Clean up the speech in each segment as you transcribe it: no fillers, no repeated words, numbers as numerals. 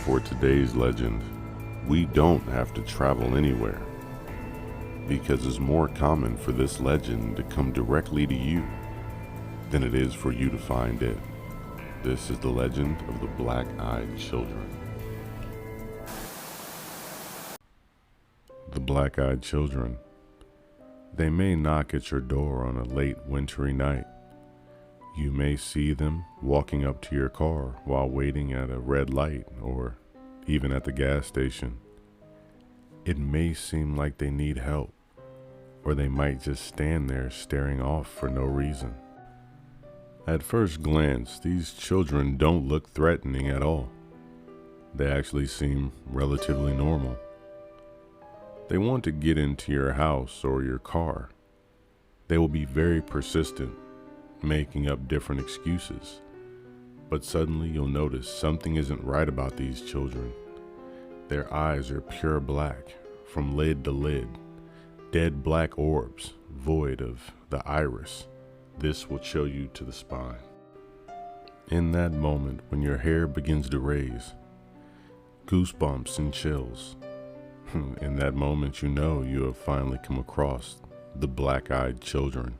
For today's legend, we don't have to travel anywhere, because it's more common for this legend to come directly to you than it is for you to find it. This is the legend of the Black-Eyed Children. The Black-Eyed Children. They may knock at your door on a late wintry night. You may see them walking up to your car while waiting at a red light or even at the gas station. It may seem like they need help, or they might just stand there staring off for no reason. At first glance, these children don't look threatening at all. They actually seem relatively normal. They want to get into your house or your car. They will be very persistent, making up different excuses. But suddenly you'll notice something isn't right about these children. Their eyes are pure black, from lid to lid, dead black orbs, void of the iris. This will chill you to the spine. In that moment when your hair begins to raise, goosebumps and chills, in that moment you know you have finally come across the Black-Eyed Children.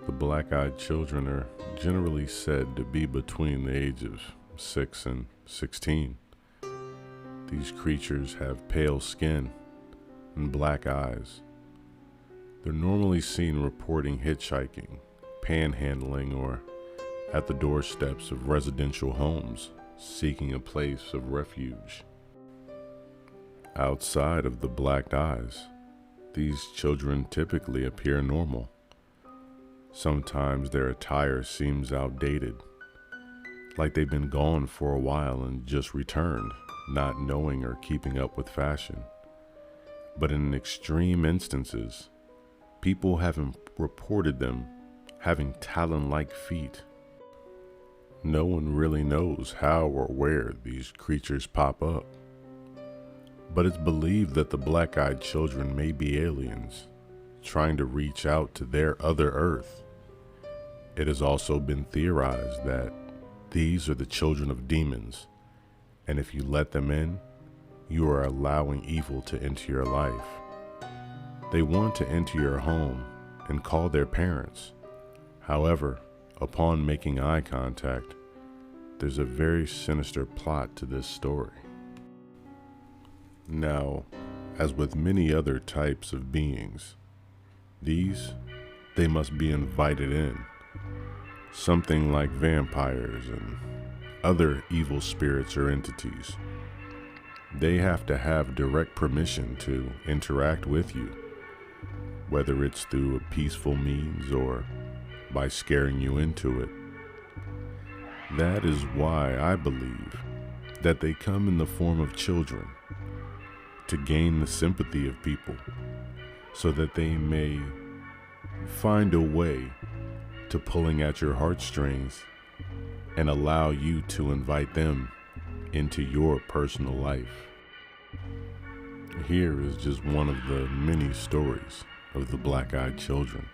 The Black-Eyed Children are generally said to be between the age of 6 and 16. These creatures have pale skin and black eyes. They're normally seen reporting hitchhiking, panhandling, or at the doorsteps of residential homes, seeking a place of refuge. Outside of the black eyes, these children typically appear normal. Sometimes their attire seems outdated, like they've been gone for a while and just returned, not knowing or keeping up with fashion. But in extreme instances, people have reported them having talon-like feet. No one really knows how or where these creatures pop up, but it's believed that the Black-Eyed Children may be aliens, trying to reach out to their other Earth. It has also been theorized that these are the children of demons, and if you let them in, you are allowing evil to enter your life. They want to enter your home and call their parents. However, upon making eye contact, there's a very sinister plot to this story. Now, as with many other types of beings, they must be invited in. Something like vampires and other evil spirits or entities. They have to have direct permission to interact with you, whether it's through a peaceful means or by scaring you into it. That is why I believe that they come in the form of children, to gain the sympathy of people, so that they may find a way to pulling at your heartstrings and allow you to invite them into your personal life. Here is just one of the many stories of the Black-Eyed Children.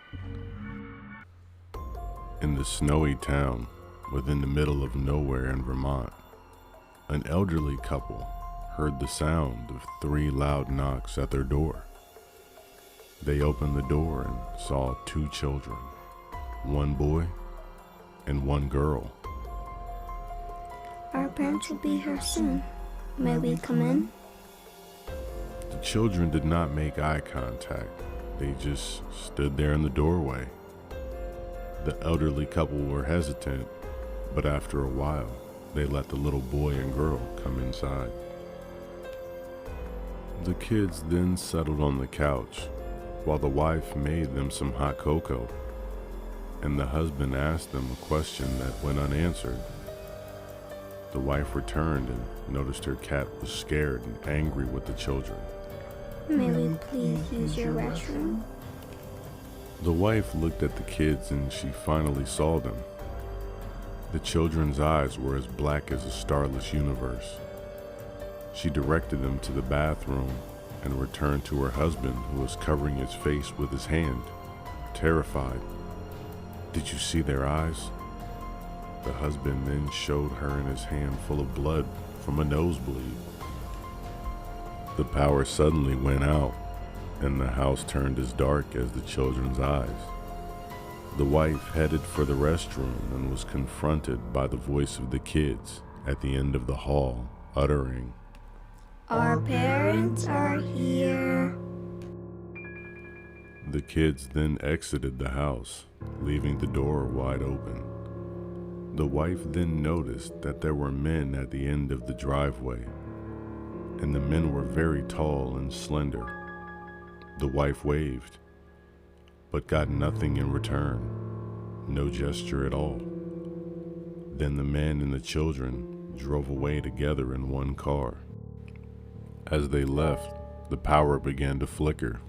In the snowy town within the middle of nowhere in Vermont, an elderly couple heard the sound of 3 loud knocks at their door. They opened the door and saw 2 children, 1 boy and 1 girl. Our parents will be here soon. May we come in? The children did not make eye contact. They just stood there in the doorway. The elderly couple were hesitant, but after a while, they let the little boy and girl come inside. The kids then settled on the couch while the wife made them some hot cocoa, and the husband asked them a question that went unanswered. The wife returned and noticed her cat was scared and angry with the children. May we please use your restroom? The wife looked at the kids and she finally saw them. The children's eyes were as black as a starless universe. She directed them to the bathroom and returned to her husband, who was covering his face with his hand, terrified. "Did you see their eyes?" The husband then showed her in his hand full of blood from a nosebleed. The power suddenly went out, and the house turned as dark as the children's eyes. The wife headed for the restroom and was confronted by the voice of the kids at the end of the hall, uttering, Our parents are here. The kids then exited the house, leaving the door wide open. The wife then noticed that there were men at the end of the driveway, and the men were very tall and slender. The wife waved, but got nothing in return, no gesture at all. Then the men and the children drove away together in one car. As they left, the power began to flicker,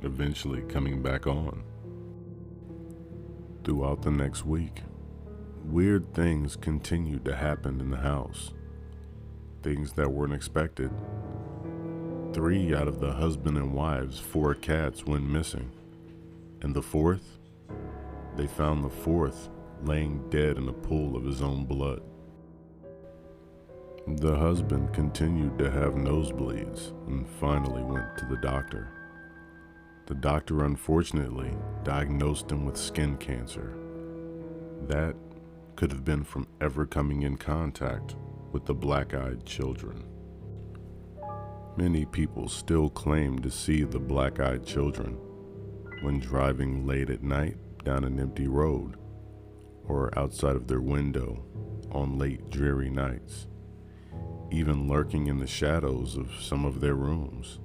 eventually coming back on. Throughout the next week, weird things continued to happen in the house, things that weren't expected. 3 out of the husband and wives' 4 cats went missing, and the 4th, they found the 4th laying dead in a pool of his own blood. The husband continued to have nosebleeds and finally went to the doctor. The doctor unfortunately diagnosed him with skin cancer. That could have been from ever coming in contact with the black-eyed children. Many people still claim to see the black-eyed children when driving late at night down an empty road or outside of their window on late dreary nights, even lurking in the shadows of some of their rooms.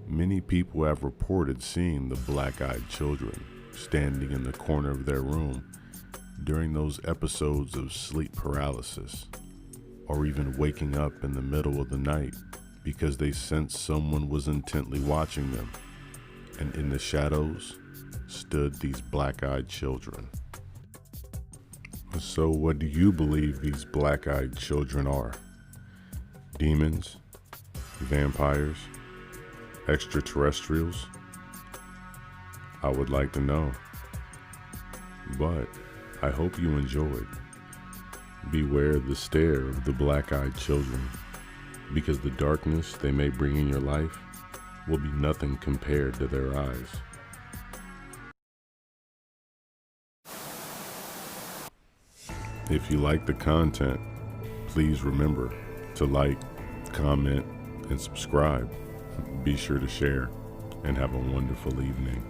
Many people have reported seeing the black-eyed children standing in the corner of their room during those episodes of sleep paralysis, or even waking up in the middle of the night because they sensed someone was intently watching them, and in the shadows stood these black-eyed children. So what do you believe these black-eyed children are? Demons? Vampires? Extraterrestrials? I would like to know. But I hope you enjoyed. Beware the stare of the black-eyed children, because the darkness they may bring in your life will be nothing compared to their eyes. If you like the content, please remember to like, comment, and subscribe. Be sure to share, and have a wonderful evening.